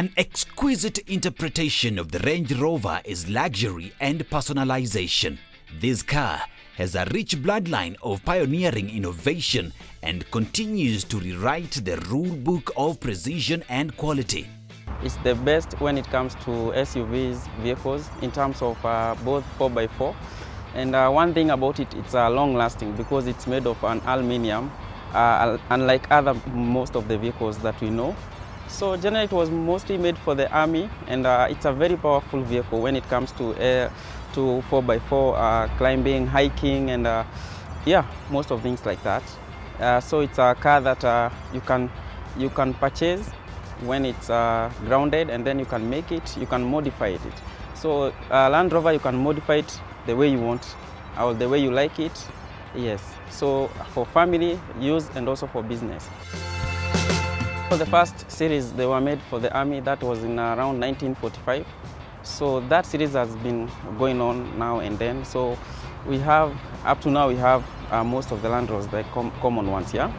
An exquisite interpretation of the Range Rover is luxury and personalization. This car has a rich bloodline of pioneering innovation and continues to rewrite the rule book of precision and quality. It's the best when it comes to SUVs vehicles in terms of both 4x4. And one thing about it, it's long lasting because it's made of an aluminium, unlike most of the vehicles that we know. So generally it was mostly made for the army, and it's a very powerful vehicle when it comes to 4x4 climbing, hiking, and yeah, most of things like that. So it's a car that you can purchase when it's grounded, and then you can make it, you can modify it. So Land Rover, you can modify it the way you want or the way you like it. Yes, so for family use and also for business. So the first series they were made for the army, that was in around 1945. So that series has been going on now and then. So we have, up to now, we have most of the Land Rovers, the common ones, yeah.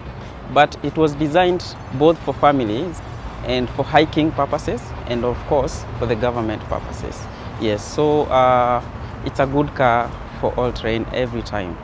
But it was designed both for families and for hiking purposes, and of course for the government purposes. Yes, so it's a good car for all terrain every time.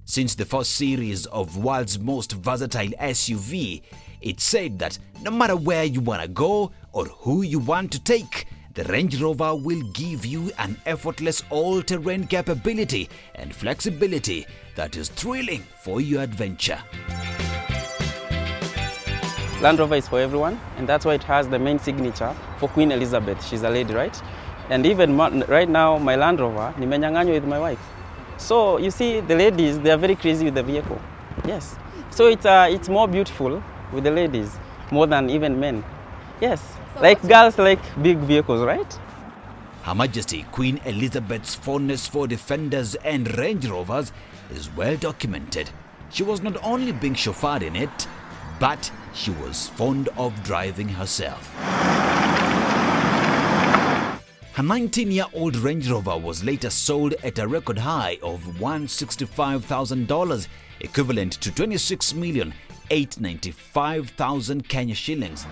Since the first series of world's most versatile SUV, it's said that no matter where you want to go or who you want to take, the Range Rover will give you an effortless all-terrain capability and flexibility that is thrilling for your adventure. Land Rover is for everyone, and that's why it has the main signature for Queen Elizabeth. She's a lady, right? And even right now, my Land Rover, nimenyang'anywa with my wife. So you see, the ladies, they are very crazy with the vehicle. Yes. So it's more beautiful with the ladies, more than even men. Yes. So like girls like big vehicles, right? Her Majesty Queen Elizabeth's fondness for Defenders and Range Rovers is well documented. She was not only being chauffeured in it, but she was fond of driving herself. Her 19-year-old Range Rover was later sold at a record high of $165,000, equivalent to 26,895,000 Kenya shillings.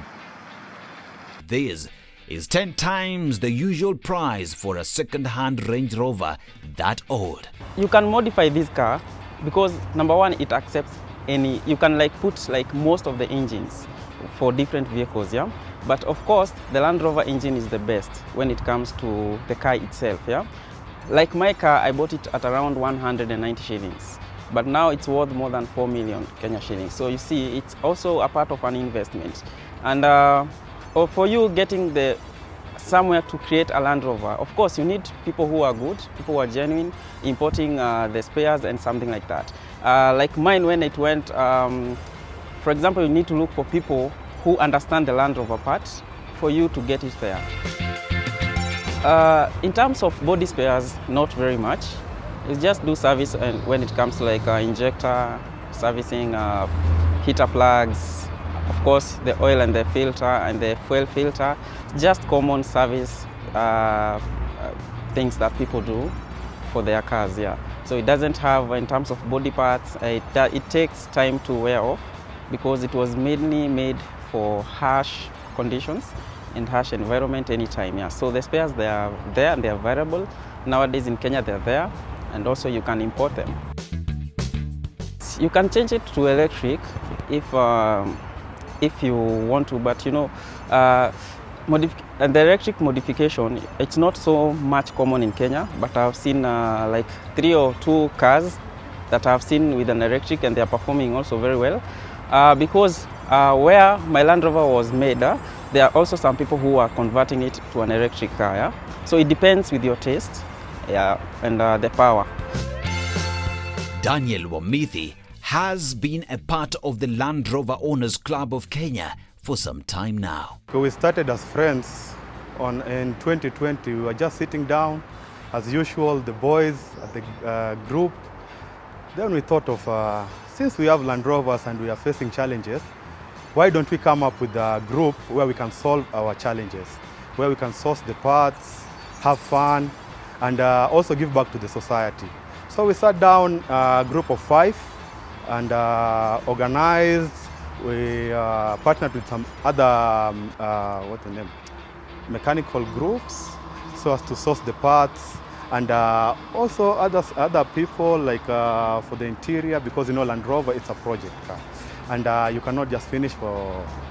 This is 10 times the usual price for a second-hand Range Rover that old. You can modify this car because number one, it accepts any, you can put most of the engines for different vehicles, yeah. But of course, the Land Rover engine is the best when it comes to the car itself, yeah. Like my car, I bought it at around 190 shillings, but now it's worth more than 4 million Kenya shillings. So you see, it's also a part of an investment. And for you getting somewhere to create a Land Rover, of course, you need people who are good, people who are genuine, importing the spares and something like that. Like mine, when it went, for example, you need to look for people who understand the Land Rover parts for you to get it there. In terms of body spares, not very much. It's just do service, and when it comes to injector, servicing, heater plugs, of course the oil and the filter and the fuel filter, just common service things that people do for their cars, yeah. So it doesn't have, in terms of body parts, it takes time to wear off because it was mainly made for harsh conditions and harsh environment anytime, yeah. So the spares, they are there and they are variable. Nowadays in Kenya they're there, and also you can import them. You can change it to electric if you want to, but you know, the electric modification, it's not so much common in Kenya, but I've seen 3 or 2 cars that I've seen with an electric, and they are performing also very well. Because where my Land Rover was made, there are also some people who are converting it to an electric car. Yeah? So it depends with your taste, yeah, and the power. Daniel Wamithi has been a part of the Land Rover Owners Club of Kenya for some time now. We started as friends in 2020. We were just sitting down, as usual, the boys at the group. Then we thought of, since we have Land Rovers and we are facing challenges, why don't we come up with a group where we can solve our challenges, where we can source the parts, have fun, and also give back to the society. So we sat down, a group of 5, and organized. We partnered with some other what's the name, mechanical groups, so as to source the parts, and also other people, like for the interior, because Land Rover, it's a project car, and you cannot just finish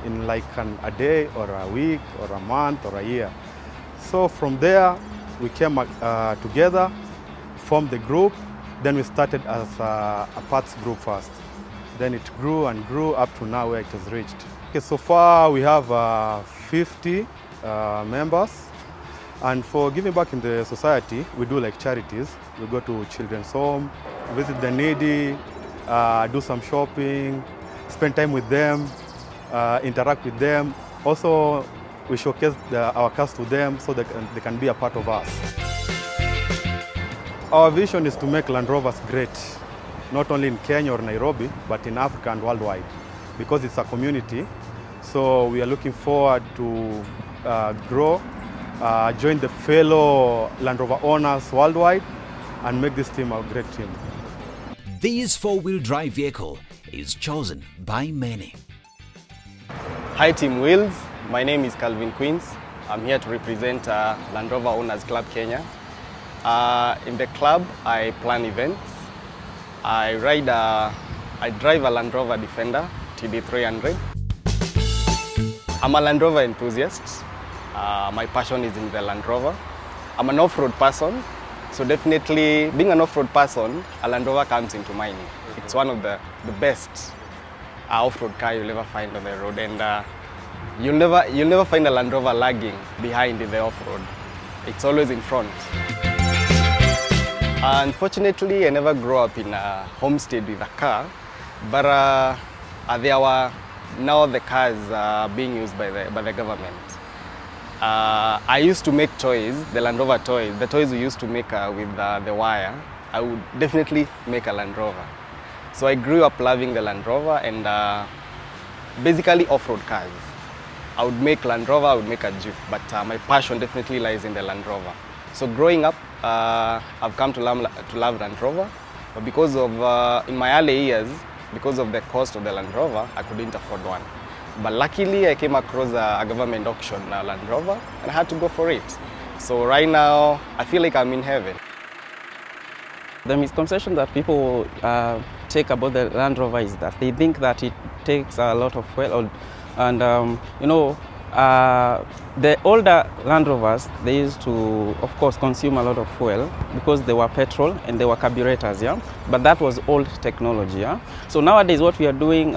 in like a day or a week or a month or a year. So from there we came together, formed the group. Then we started as a parts group first. Then it grew and grew up to now where it has reached. Okay, so far we have 50 members. And for giving back in the society, we do like charities. We go to children's home, visit the needy, do some shopping, spend time with them, interact with them. Also, we showcase our cars to them so that they can be a part of us. Our vision is to make Land Rovers great, not only in Kenya or Nairobi, but in Africa and worldwide, because it's a community. So we are looking forward to grow, join the fellow Land Rover owners worldwide, and make this team a great team. This four-wheel drive vehicle is chosen by many. Hi Team Wheels, my name is Calvin Quens. I'm here to represent Land Rover Owners Club Kenya. In the club, I plan events. I drive a Land Rover Defender TD300. I'm a Land Rover enthusiast. My passion is in the Land Rover. I'm an off-road person, so definitely being an off-road person, a Land Rover comes into mind. It's one of the best off-road car you'll ever find on the road, and you'll never find a Land Rover lagging behind in the off-road. It's always in front. Unfortunately, I never grew up in a homestead with a car, but there were now the cars being used by the government. I used to make toys, the Land Rover toys, the toys we used to make with the wire. I would definitely make a Land Rover. So I grew up loving the Land Rover and basically off-road cars. I would make Land Rover, I would make a Jeep, but my passion definitely lies in the Land Rover. So growing up, I've come to love Land Rover, but because of, in my early years, because of the cost of the Land Rover, I couldn't afford one. But luckily, I came across a government auction Land Rover, and I had to go for it. So right now, I feel like I'm in heaven. The misconception that people take about the Land Rover is that they think that it takes a lot of fuel, and the older Land Rovers, they used to, of course, consume a lot of fuel because they were petrol and they were carburetors, yeah? But that was old technology, yeah? So nowadays what we are doing,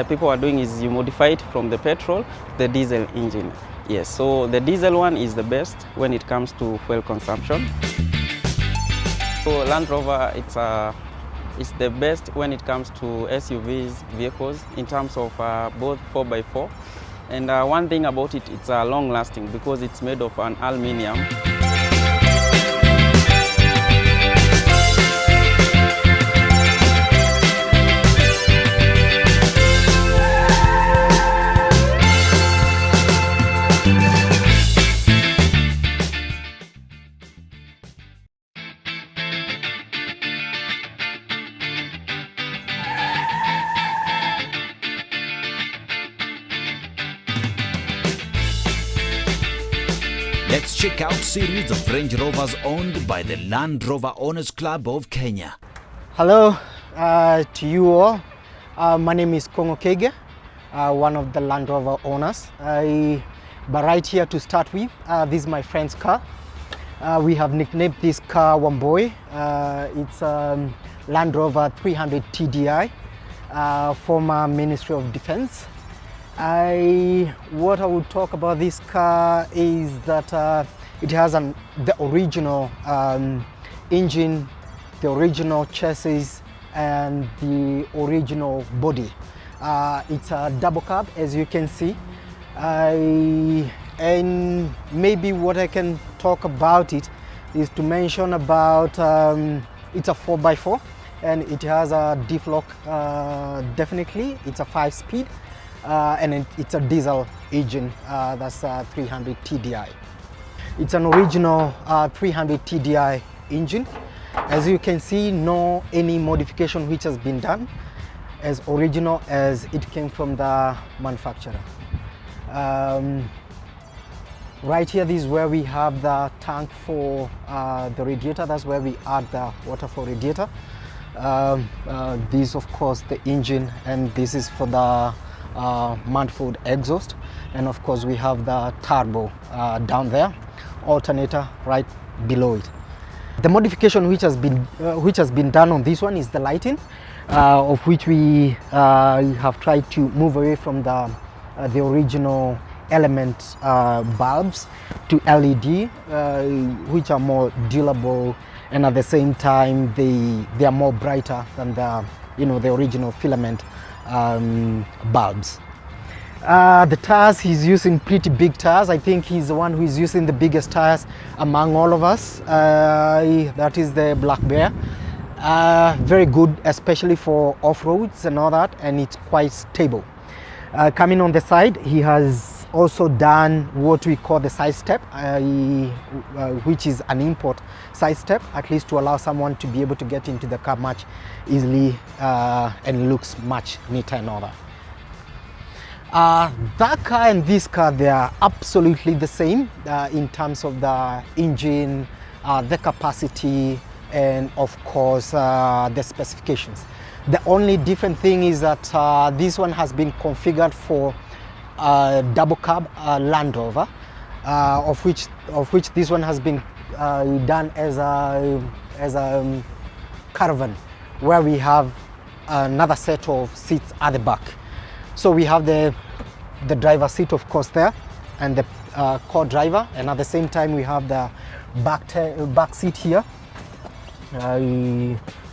people are doing is you modify it from the petrol to the diesel engine. Yes, so the diesel one is the best when it comes to fuel consumption. So Land Rover, it's the best when it comes to SUVs, vehicles, in terms of both 4x4. And one thing about it, it's long lasting because it's made of an aluminium. Let's check out series of Range Rovers owned by the Land Rover Owners Club of Kenya. Hello to you all. My name is Kongo Kege, one of the Land Rover owners. But right here to start with, this is my friend's car. We have nicknamed this car Wamboy. It's Land Rover 300 TDI, former Ministry of Defense. What I would talk about this car is that it has the original engine, the original chassis, and the original body. It's a double cab, as you can see. And maybe what I can talk about it is to mention about it's a 4x4 and it has a diff lock, definitely. It's a 5-speed. And it's a diesel engine, that's 300 TDI. It's an original 300 TDI engine. As you can see, no any modification which has been done, as original as it came from the manufacturer. Right here, this is where we have the tank for the radiator. That's where we add the water for radiator. This, of course, the engine, and this is for the manifold exhaust. And of course, we have the turbo down there, alternator right below it. The modification which has been done on this one is the lighting, of which we have tried to move away from the original element bulbs to LED, which are more durable, and at the same time they are more brighter than the original filament bulbs. The tires, he's using pretty big tires. I think he's the one who is using the biggest tires among all of us. That is the Black Bear. Very good, especially for off-roads and all that, and it's quite stable. Coming on the side, he has also done what we call the side step, which is an import side step, at least to allow someone to be able to get into the car much easily, and looks much neater and all that. That car and this car, they are absolutely the same in terms of the engine, the capacity, and of course the specifications. The only different thing is that this one has been configured for double cab Landrover, of which this one has been done as a Caravan, where we have another set of seats at the back. So we have the driver seat, of course, there, and the co-driver, and at the same time we have the back seat here,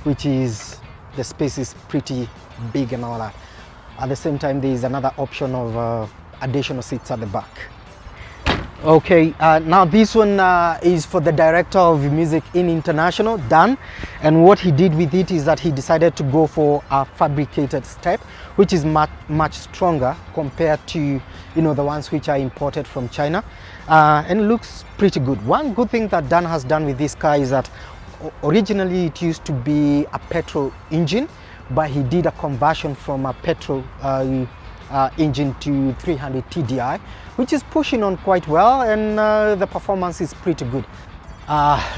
which is, the space is pretty big and all that. At the same time, there is another option of additional seats at the back. Okay, now this one is for the director of music in International, Dan, and what he did with it is that he decided to go for a fabricated step, which is much stronger compared to the ones which are imported from China, and looks pretty good. One good thing that Dan has done with this car is that originally it used to be a petrol engine, but he did a conversion from a petrol engine to 300 TDI, which is pushing on quite well, and the performance is pretty good.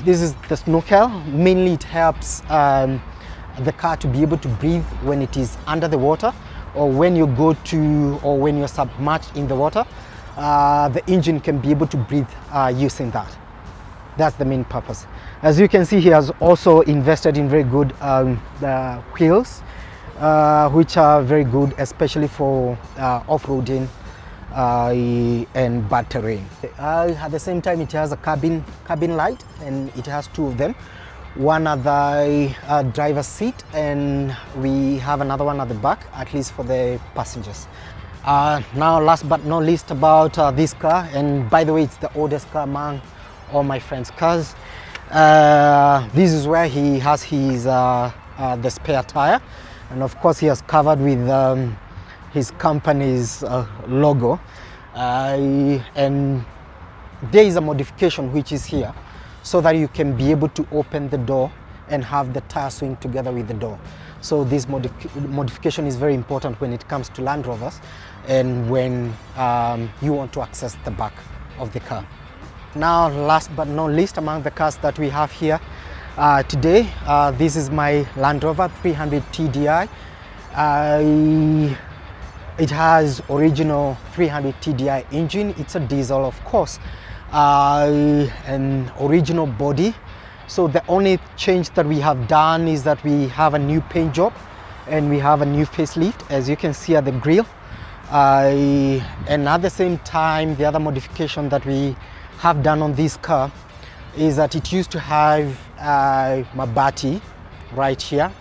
This is the snorkel. Mainly it helps the car to be able to breathe when it is under the water, or when you go to, or when you're submerged in the water. The engine can be able to breathe using that. That's the main purpose. As you can see, he has also invested in very good wheels, which are very good, especially for off-roading and bad terrain. At the same time, it has a cabin light, and it has two of them. One at the driver's seat, and we have another one at the back, at least for the passengers. Now, last but not least, about this car, and by the way, it's the oldest car among all my friends' cars. This is where he has his the spare tire, and of course he has covered with his company's logo, and there is a modification which is here, so that you can be able to open the door and have the tire swing together with the door. So this modification is very important when it comes to Land Rovers, and when you want to access the back of the car. Now, last but not least, among the cars that we have here today, this is my Land Rover 300 TDI. It has original 300 TDI engine. It's a diesel, of course, an original body. So the only change that we have done is that we have a new paint job, and we have a new facelift, as you can see at the grille. And at the same time, the other modification that we have done on this car is that it used to have Mabati right here,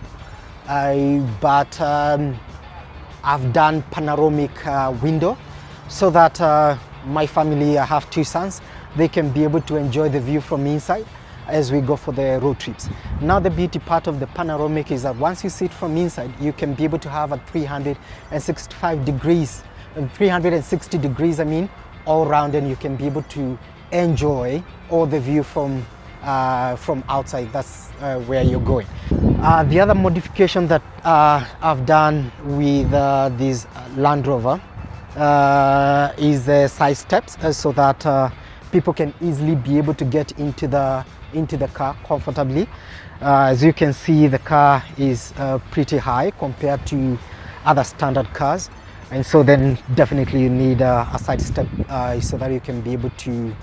but I've done panoramic window, so that my family, I have two sons, they can be able to enjoy the view from inside as we go for the road trips. Now, the beauty part of the panoramic is that once you sit from inside, you can be able to have a 365 degrees, 360 degrees, I mean, all around, and you can be able to enjoy all the view from from outside. That's where you're going. The other modification that I've done with this Land Rover is the side steps, so that people can easily be able to get into the car comfortably. As you can see, the car is pretty high compared to other standard cars, and so then definitely you need a side step so that you can be able to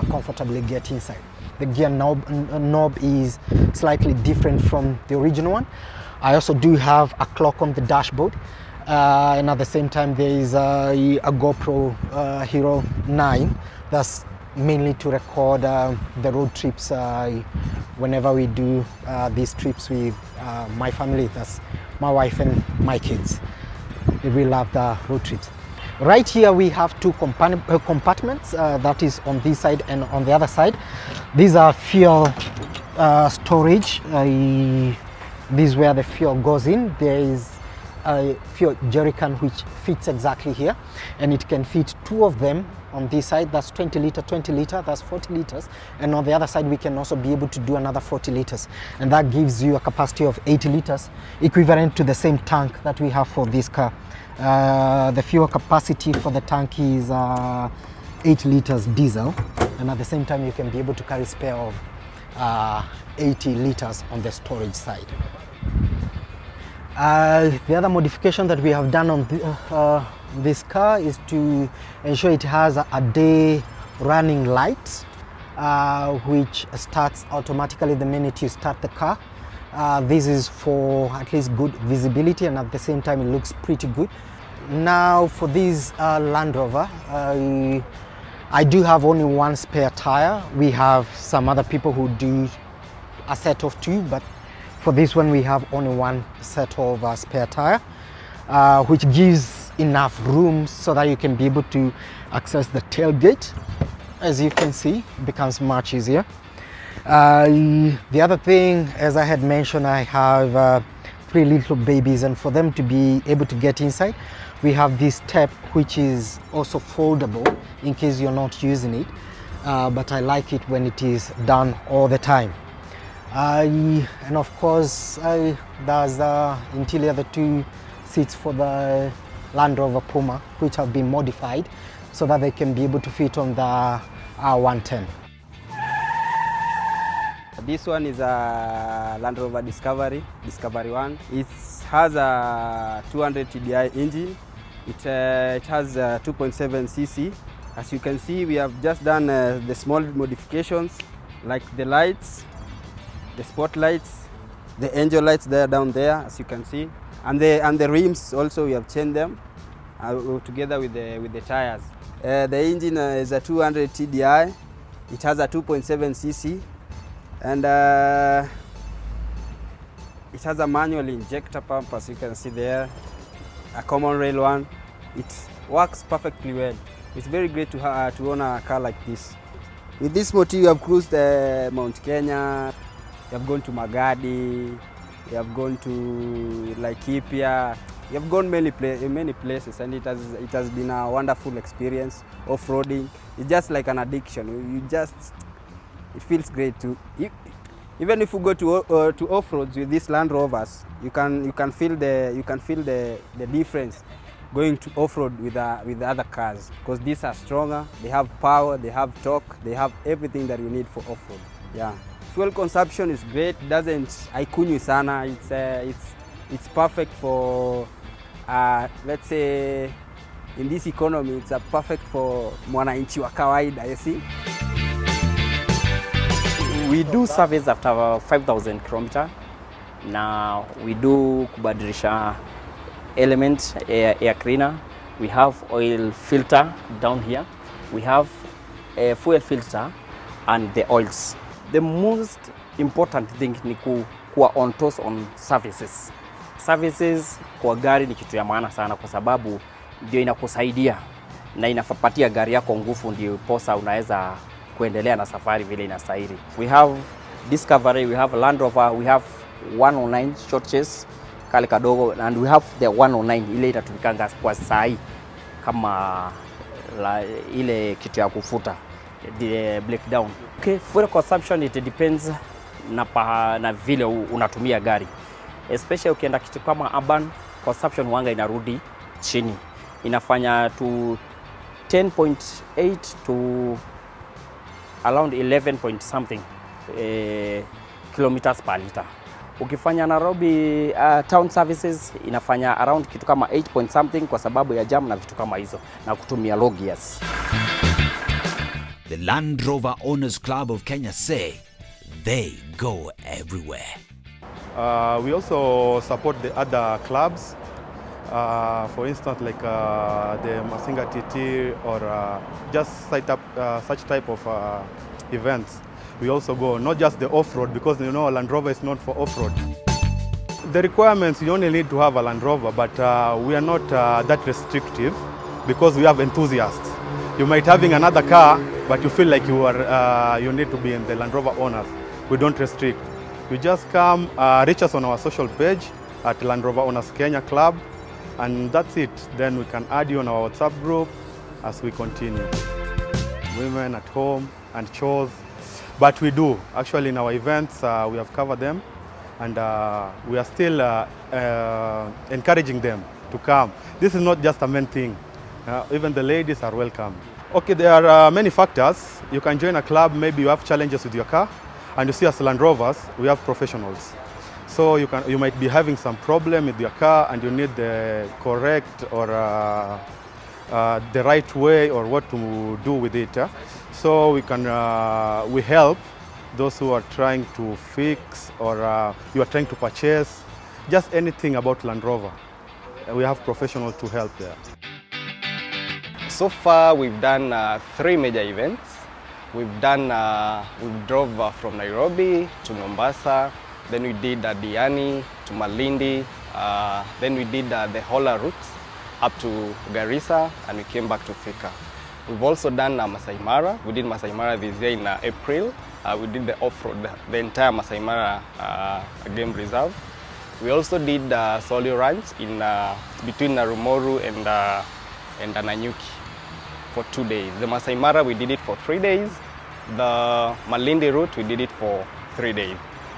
comfortably get inside. The gear knob is slightly different from the original one. I also do have a clock on the dashboard, and at the same time there is a GoPro Hero 9 that's mainly to record the road trips whenever we do these trips with my family. That's my wife and my kids. They really love the road trips. Right here we have two compartments, that is on this side and on the other side. These are fuel storage. This is where the fuel goes in. There is a fuel jerrycan which fits exactly here, and it can fit two of them on this side. That's 20 liter, that's 40 liters. And on the other side we can also be able to do another 40 liters. And that gives you a capacity of 80 liters, equivalent to the same tank that we have for this car. The fuel capacity for the tank is 8 liters diesel, and at the same time you can be able to carry spare of 80 liters on the storage side. The other modification that we have done on this car is to ensure it has a day running light, which starts automatically the minute you start the car. This is for at least good visibility, and at the same time it looks pretty good. Now for this Land Rover, I do have only one spare tire. We have some other people who do a set of two, but for this one we have only one set of spare tire, which gives enough room so that you can be able to access the tailgate. As you can see, it becomes much easier. The other thing, as I had mentioned, I have 3 little babies, and for them to be able to get inside, we have this step which is also foldable in case you're not using it, but I like it when it is done all the time. And of course, there's the interior, the 2 seats for the Land Rover Puma, which have been modified so that they can be able to fit on the R110. This one is a Land Rover Discovery 1. It has a 200 TDI engine. It has a 2.7 cc. As you can see, we have just done the small modifications like the lights, the spotlights, the angel lights there down there, as you can see, and the rims also we have changed them together with the tires. The engine is a 200 TDI. It has a 2.7 cc. And it has a manual injector pump, as you can see there, a common rail one. It works perfectly well. It's very great to own a car like this. With this motor, you have cruised Mount Kenya, you have gone to Magadi, you have gone to Laikipia, you have gone many places, and it has been a wonderful experience. Off-roading, it's just like an addiction. It feels great too. Even if you go to off-roads with these Land Rovers, you can feel the difference going to off-road with the other cars, because these are stronger. They have power, they have torque, they have everything that you need for off-road. Yeah. Fuel consumption is great. Doesn't haikunywi sana. It's perfect for let's say in this economy. It's perfect for mwananchi wa kawaida. You see. We do service after 5,000 kilometers. Now we do kubadilisha element, air cleaner. We have oil filter down here. We have a fuel filter and the oils. The most important thing ni kuwa on toast on services. Services kwa gari ni kitu ya maana sana, kwa sababu ndio inakusaidia na inafapatia gari yako nguvu, ndio posa unaweza kuendelea na safari vile inastahili. We have Discovery, we have Land Rover, we have 109 short chase kale kadogo, and we have the 109 ile inatumikanga kwa sai kama ile kitu ya kufuta. break down. Okay, fuel consumption it depends na vile unatumia gari. Especially ukienda kitu kama urban, consumption wanga inarudi chini. Inafanya to 10.8 to around 11 point something kilometers per liter. Ukifanya Nairobi town services inafanya around kitu kama 8 point something kwa sababu ya jam na vitu kama hizo na kutumia low gears. The Land Rover Owners Club of Kenya say they go everywhere. We also support the other clubs. For instance, like the Masinga TT or just set up such type of events. We also go, not just the off-road, because you know Land Rover is not for off-road. The requirements, you only need to have a Land Rover, but we are not that restrictive because we have enthusiasts. You might having another car, but you feel like you need to be in the Land Rover Owners. We don't restrict. You just come, reach us on our social page at Land Rover Owners Kenya Club, and that's it. Then we can add you on our WhatsApp group as we continue. Women at home and chores. But we do, actually in our events, we have covered them, and we are still encouraging them to come. This is not just a men thing. Even the ladies are welcome. Okay, there are many factors. You can join a club, maybe you have challenges with your car, and you see as Land Rovers, we have professionals. So you might be having some problem with your car and you need the correct or the right way or what to do with it. So we help those who are trying to fix or you are trying to purchase, just anything about Land Rover. We have professionals to help there. So far we've done 3 major events. We drove from Nairobi to Mombasa, then we did Diani to Malindi, then we did the Hola route up to Garissa, and we came back to Thika. We've also done Masai Mara. We did Masai Mara this year in April. We did the off-road, the entire Masai Mara game reserve. We also did Solio Ranch in between Narumoru and Nanyuki for 2 days. The Masai Mara we did it for 3 days. The Malindi route we did it for 3 days.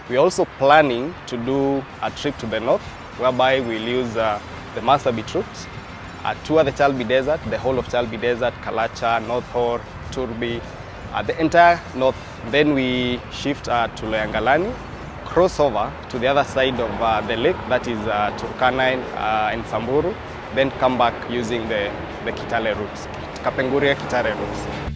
We're also planning to do a trip to the north, whereby we'll use the Marsabit route, tour the Chalbi Desert, the whole of Chalbi Desert, Kalacha, North Hor, Turbi, the entire north. Then we shift to Loyangalani, cross over to the other side of the lake, that is Turkana and Samburu, then come back using the Kitale routes, Kapenguria Kitale routes.